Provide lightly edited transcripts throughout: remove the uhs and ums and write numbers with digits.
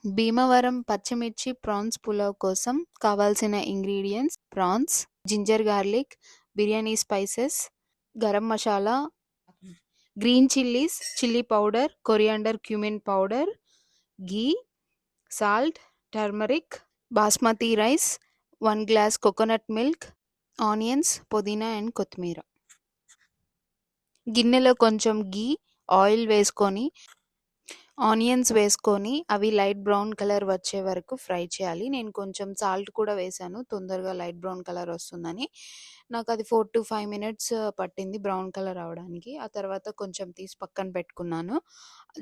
భీమవరం పచ్చిమిర్చి ప్రాన్స్ పులావ్ కోసం కావాల్సిన ingredients: prawns, ginger garlic, biryani spices, garam masala, green chillies, chilli powder, coriander cumin powder, ghee, salt, turmeric, basmati rice, 1 glass coconut milk, onions, pudina and kothimeera. గిన్నెలో కొంచెం ఘీ, oil వేసుకొని onions వేసుకొని అవి లైట్ బ్రౌన్ కలర్ వచ్చే వరకు ఫ్రై చేయాలి. నేను కొంచెం సాల్ట్ కూడా వేశాను తొందరగా లైట్ బ్రౌన్ కలర్ వస్తుందని. నాకు అది 4-5 మినిట్స్ పట్టింది బ్రౌన్ కలర్ అవ్వడానికి. ఆ తర్వాత కొంచెం తీసి పక్కన పెట్టుకున్నాను.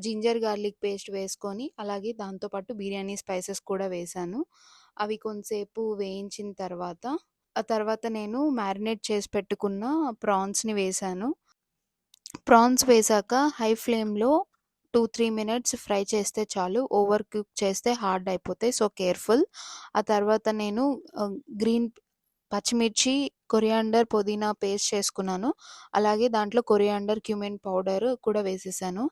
జింజర్ గార్లిక్ పేస్ట్ వేసుకొని అలాగే దాంతో పాటు బిర్యానీ స్పైసెస్ కూడా వేశాను. అవి కొంతసేపు వేయించిన తర్వాత ఆ తర్వాత నేను మ్యారినేట్ చేసి పెట్టుకున్న ప్రాన్స్‌ని వేశాను. ప్రాన్స్ వేశాక హై ఫ్లేమ్‌లో 2-3 మినిట్స్ ఫ్రై చేస్తే చాలు. ఓవర్ కుక్ చేస్తే హార్డ్ అయిపోతాయి. So, careful. ఆ తర్వాత నేను గ్రీన్ పచ్చిమిర్చి, కొరియాండర్, పుదీనా పేస్ట్ చేసుకున్నాను. అలాగే దాంట్లో కొరియాండర్ క్యూమిన్ పౌడర్ కూడా వేసేసాను.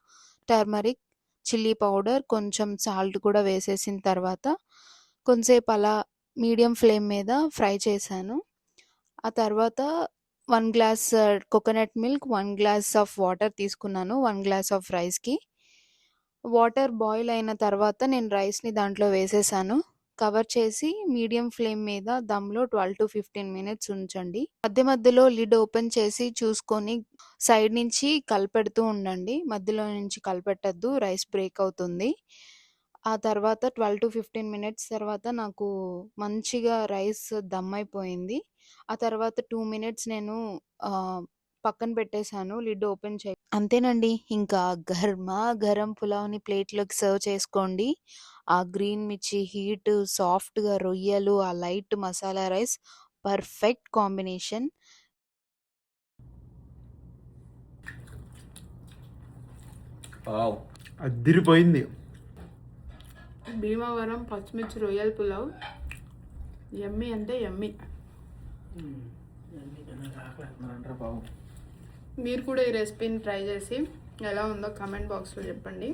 టర్మరిక్, చిల్లీ పౌడర్, కొంచెం సాల్ట్ కూడా వేసేసిన తర్వాత కొంతసేపు అలా మీడియం ఫ్లేమ్ మీద ఫ్రై చేశాను. ఆ తర్వాత 1 glass coconut milk, 1 glass of water తీసుకున్నాను 1 గ్లాస్ ఆఫ్ రైస్‌కి. వాటర్ బాయిల్ అయిన తర్వాత నేను రైస్‌ని దాంట్లో వేసేసాను. కవర్ చేసి మీడియం ఫ్లేమ్ మీద దమ్‌లో 12-15 మినిట్స్ ఉంచండి. మధ్య మధ్యలో లిడ్ ఓపెన్ చేసి చూసుకొని సైడ్ నుంచి కలిపెడుతూ ఉండండి. మధ్యలో నుంచి కలిపెట్టొద్దు, రైస్ బ్రేక్ అవుతుంది. ఆ తర్వాత 12-15 మినిట్స్ తర్వాత నాకు మంచిగా రైస్ దమ్ అయిపోయింది. ఆ తర్వాత 2 మినిట్స్ నేను పక్కన పెట్టేసాను లిడ్ ఓపెన్ అంతేనండి. ఇంకా గరం పులావ్‌ని ప్లేట్‌లోకి సర్వ్ చేసుకోండి. ఆ గ్రీన్ మిర్చి హీటు, సాఫ్ట్‌గా రొయ్యలు, ఆ light masala rice perfect combination. Wow! అద్దిరిపోయింది. భీమవరం పచ్చిమిర్చి రొయ్యల పులావ్ యమ్మీ అంటే యమ్మీ. మీరు కూడా ఈ రెసిపీని ట్రై చేసి ఎలా ఉందో కామెంట్ బాక్స్లో చెప్పండి.